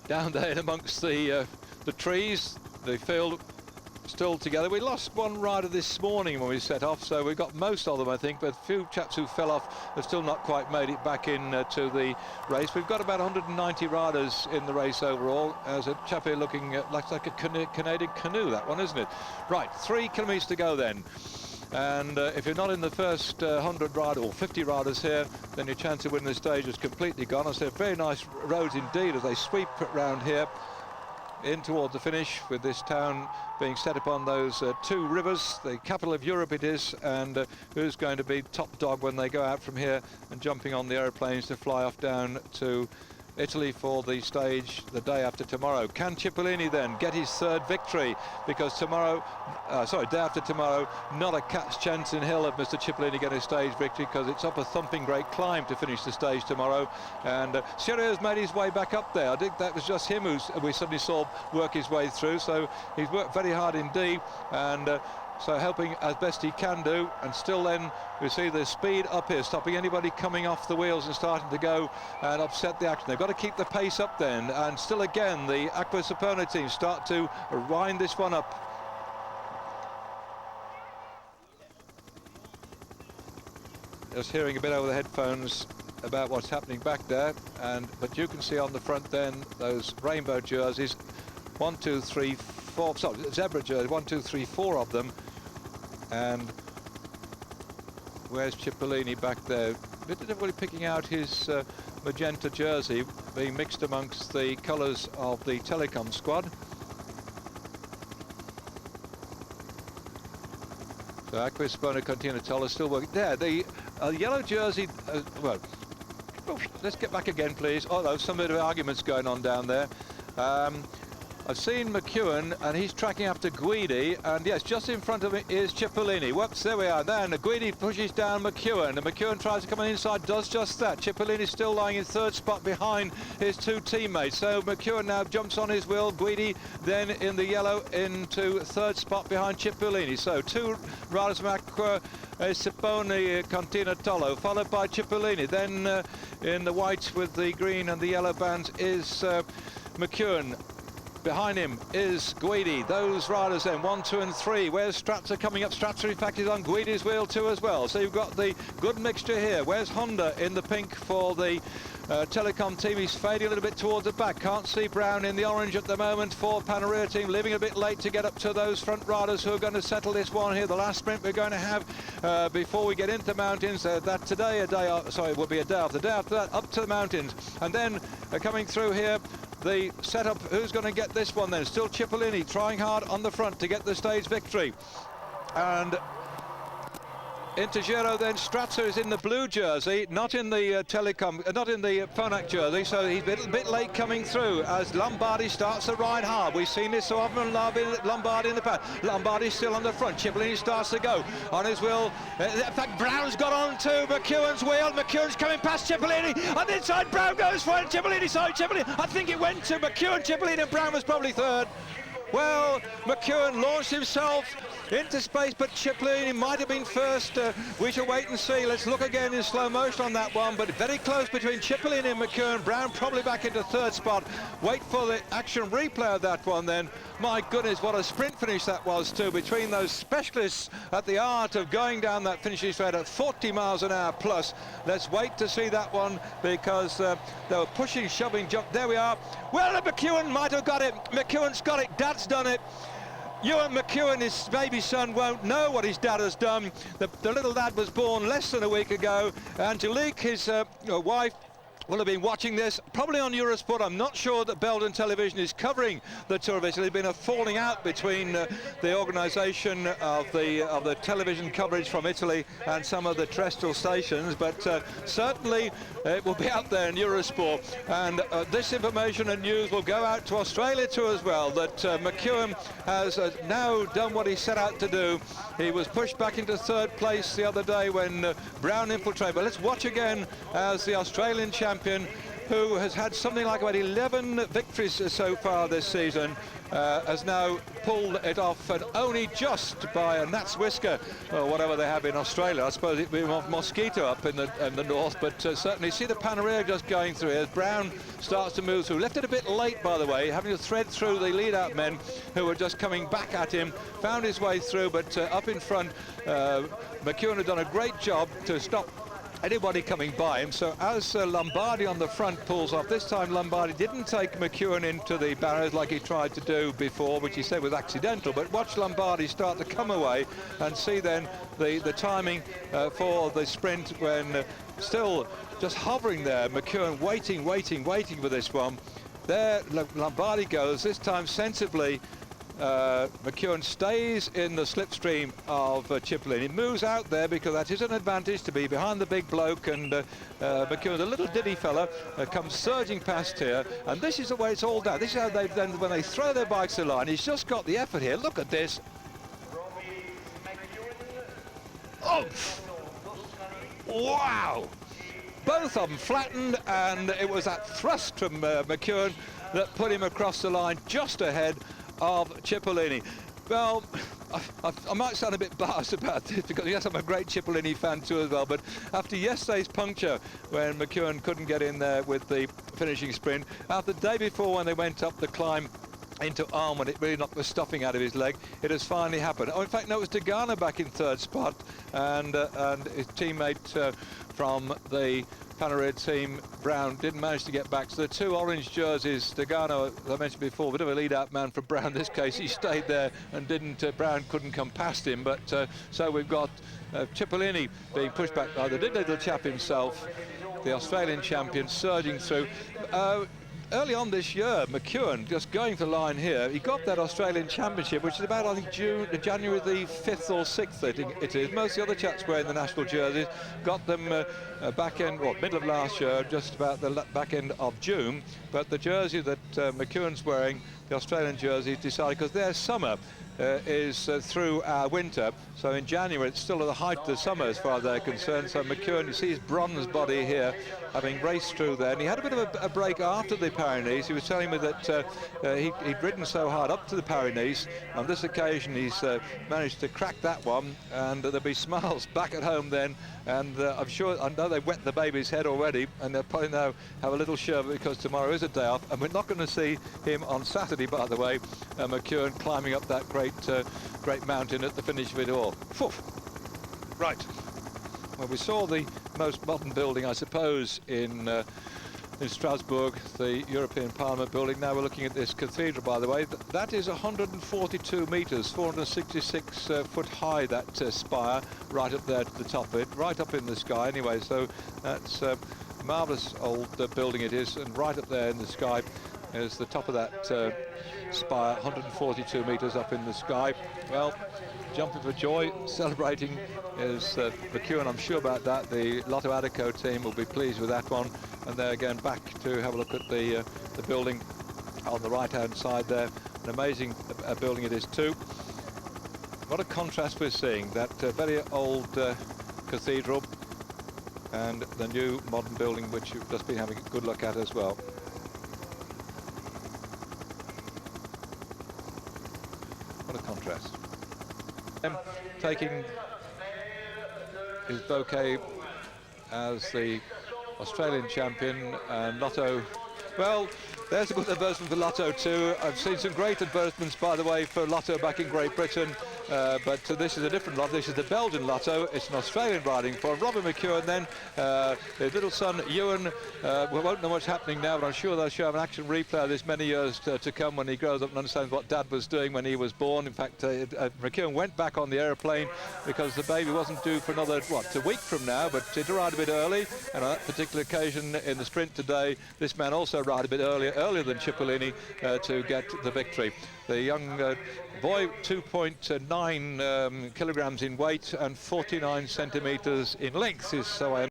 down there in amongst the trees. The field still together. We lost one rider this morning when we set off, so we got most of them, I think, but a few chaps who fell off have still not quite made it back in to the race. We've got about 190 riders in the race overall. There's a chap here looking like a Canadian canoe, that one, isn't it? Right, 3 kilometres to go then. And if you're not in the first 100 riders or 50 riders here, then your chance of winning the stage is completely gone. I said, very nice roads indeed as they sweep around here in towards the finish, with this town being set upon those 2 rivers. The capital of Europe it is, and who's going to be top dog when they go out from here and jumping on the aeroplanes to fly off down to Italy for the stage the day after tomorrow. Can Cipollini then get his 3rd victory? Because tomorrow, day after tomorrow, not a cat's chance in hell of Mr. Cipollini getting a stage victory, because it's up a thumping great climb to finish the stage tomorrow. And Serio's made his way back up there. I think that was just him who we suddenly saw work his way through. So he's worked very hard indeed, and so helping as best he can do. And still then we see the speed up here, stopping anybody coming off the wheels and starting to go and upset the action. They've got to keep the pace up then, and still again the Acqua Saperna team start to wind this one up. Just hearing a bit over the headphones about what's happening back there, but you can see on the front then those rainbow jerseys, 1, 2, 3, 4, sorry, zebra jerseys, 1, 2, 3, 4 of them. And where's Cipollini back there? Bit difficulty picking out his magenta jersey, being mixed amongst the colours of the Telecom squad. So Acqua Saperna Continentale is still working. There, the yellow jersey, well, let's get back again, please. Oh, no, some bit of arguments going on down there. I've seen McEwen, and he's tracking after Guidi, and yes, just in front of me is Cipollini. Whoops, there we are. Then Guidi pushes down McEwen, and McEwen tries to come on the inside, does just that. Cipollini still lying in 3rd spot behind his 2 teammates. So McEwen now jumps on his wheel. Guidi then in the yellow into 3rd spot behind Cipollini. So 2 riders from Acqua Saperna Continentale, followed by Cipollini. Then in the white with the green and the yellow bands is McEwen. Behind him is Guidi. Those riders then, 1, 2 and 3. Where's Stratzer coming up? Stratzer in fact is on Guidi's wheel too as well. So you've got the good mixture here. Where's Honda in the pink for the Telecom team? He's fading a little bit towards the back. Can't see Brown in the orange at the moment for Panaria team, leaving a bit late to get up to those front riders who are going to settle this one here. The last sprint we're going to have before we get into the mountains. That today, it will be a day after. The day after that, up to the mountains. And then coming through here, the setup, who's going to get this one then? Still Cipollini trying hard on the front to get the stage victory. And into Giro then, Stratzer is in the blue jersey, not in the not in the Phonak jersey, so he's a bit late coming through as Lombardi starts to ride hard. We've seen this so often, Lombardi in the past. Lombardi's still on the front. Cipollini starts to go on his wheel. In fact, Brown's got on to McEwen's wheel. McEwen's coming past Cipollini. On the inside, Brown goes for it. Cipollini, sorry, Cipollini. I think it went to McEwen. Cipollini and Brown was probably 3rd. Well, McEwen launched himself into space, but Cipollini might have been first. We shall wait and see. Let's look again in slow motion on that one, but very close between Cipollini and McEwen. Brown probably back into 3rd spot. Wait for the action replay of that one then. My goodness, what a sprint finish that was too, between those specialists at the art of going down that finishing straight at 40 miles an hour plus. Let's wait to see that one, because they were pushing, shoving, jump. There we are. Well, McEwen might have got it. McEwen's got it. Dad's done it. Ewan McEwen, his baby son, won't know what his dad has done. The little lad was born less than a week ago. Angelique, his wife, will have been watching this, probably on Eurosport. I'm not sure that Belgian television is covering the Tour of Italy. There's been a falling out between the organisation of the television coverage from Italy and some of the terrestrial stations, but certainly it will be out there in Eurosport. And this information and news will go out to Australia too as well, that McEwen has now done what he set out to do. He was pushed back into 3rd place the other day when Brown infiltrated. But let's watch again as the Australian champion who has had something like about 11 victories so far this season, has now pulled it off, and only just by a gnat's whisker, or whatever they have in Australia. I suppose it'd be a mosquito up in the north, but certainly see the Panarea just going through here as Brown starts to move through. Left it a bit late, by the way, having to thread through the lead-out men who were just coming back at him. Found his way through, but up in front, McEwen had done a great job to stop anybody coming by him. So as Lombardi on the front pulls off, this time Lombardi didn't take McEwen into the barriers like he tried to do before, which he said was accidental, but watch Lombardi start to come away, and see then the timing for the sprint when still just hovering there. McEwen waiting for this one. There Lombardi goes, this time sensibly. McEwen stays in the slipstream of Cipollini, moves out there because that is an advantage to be behind the big bloke, and McEwen, a little diddy fella, comes surging past here, and this is the way it's all done. This is how they've done when they throw their bikes to the line. He's just got the effort here. Look at this. Oh, wow! Both of them flattened, and it was that thrust from McEwen that put him across the line just ahead of Cipollini. Well, I might sound a bit biased about this because yes, I'm a great Cipollini fan too as well, but after yesterday's puncture when McEwen couldn't get in there with the finishing sprint, after the day before when they went up the climb into Arm when it really knocked the stuffing out of his leg, it has finally happened. Oh, in fact, no, it was Degana back in third spot, and his teammate from the Panarea team, Brown, didn't manage to get back. So the two orange jerseys, Degano, as I mentioned before, a bit of a lead-out man for Brown. In this case, he stayed there and didn't. Brown couldn't come past him. But so we've got Cipollini being pushed back by the little chap himself, the Australian champion, surging through. Early on this year, McEwen just going for the line here. He got that Australian Championship, which is about, I think, January the 5th or 6th, I think it is. Most of the other chaps wearing the national jerseys got them back end, well, middle of last year, just about the back end of June. But the jersey that McEwen's wearing, the Australian jersey, decided because their summer is through our winter. So in January, it's still at the height of the summer as far as they're concerned. So McEwen, you see his bronze body here, having raced through there. And he had a bit of a break after the Pyrenees. He was telling me that he'd ridden so hard up to the Pyrenees. On this occasion, he's managed to crack that one. And there'll be smiles back at home then. And I'm sure, I know they've wet the baby's head already. And they'll probably now have a little sherbet because tomorrow is a day off. And we're not going to see him on Saturday, by the way, McEwen climbing up that great mountain at the finish of it all. Phew. Right. Well, we saw the most modern building, I suppose, in Strasbourg, the European Parliament building. Now we're looking at this cathedral, by the way. That is 142 metres, 466 foot high, that spire, right up there to the top of it, right up in the sky anyway. So that's a marvellous old building it is, and right up there in the sky is the top of that spire, 142 metres up in the sky. Well, jumping for joy, celebrating is McEwen, I'm sure about that. The Lotto Adeco team will be pleased with that one. And they're going back to have a look at the building on the right-hand side there. An amazing building it is too. What a contrast we're seeing, that very old cathedral and the new modern building, which you've just been having a good look at as well. What a contrast. Taking his bouquet as the Australian champion, and Lotto, well, there's a good advertisement for Lotto too. I've seen some great advertisements, by the way, for Lotto back in Great Britain, but this is a different Lotto. This is the Belgian Lotto. It's an Australian riding for Robert McEwen then. His little son Ewan, we won't know what's happening now, but I'm sure they'll show an action replay of this many years to come when he grows up and understands what Dad was doing when he was born. In fact, McEwen went back on the aeroplane because the baby wasn't due for another, a week from now, but he arrived a bit early, and on that particular occasion in the sprint today, this man also arrived a bit earlier than Cipollini to get the victory. The young boy, 2.9 kilograms in weight and 49 centimetres in length, is so I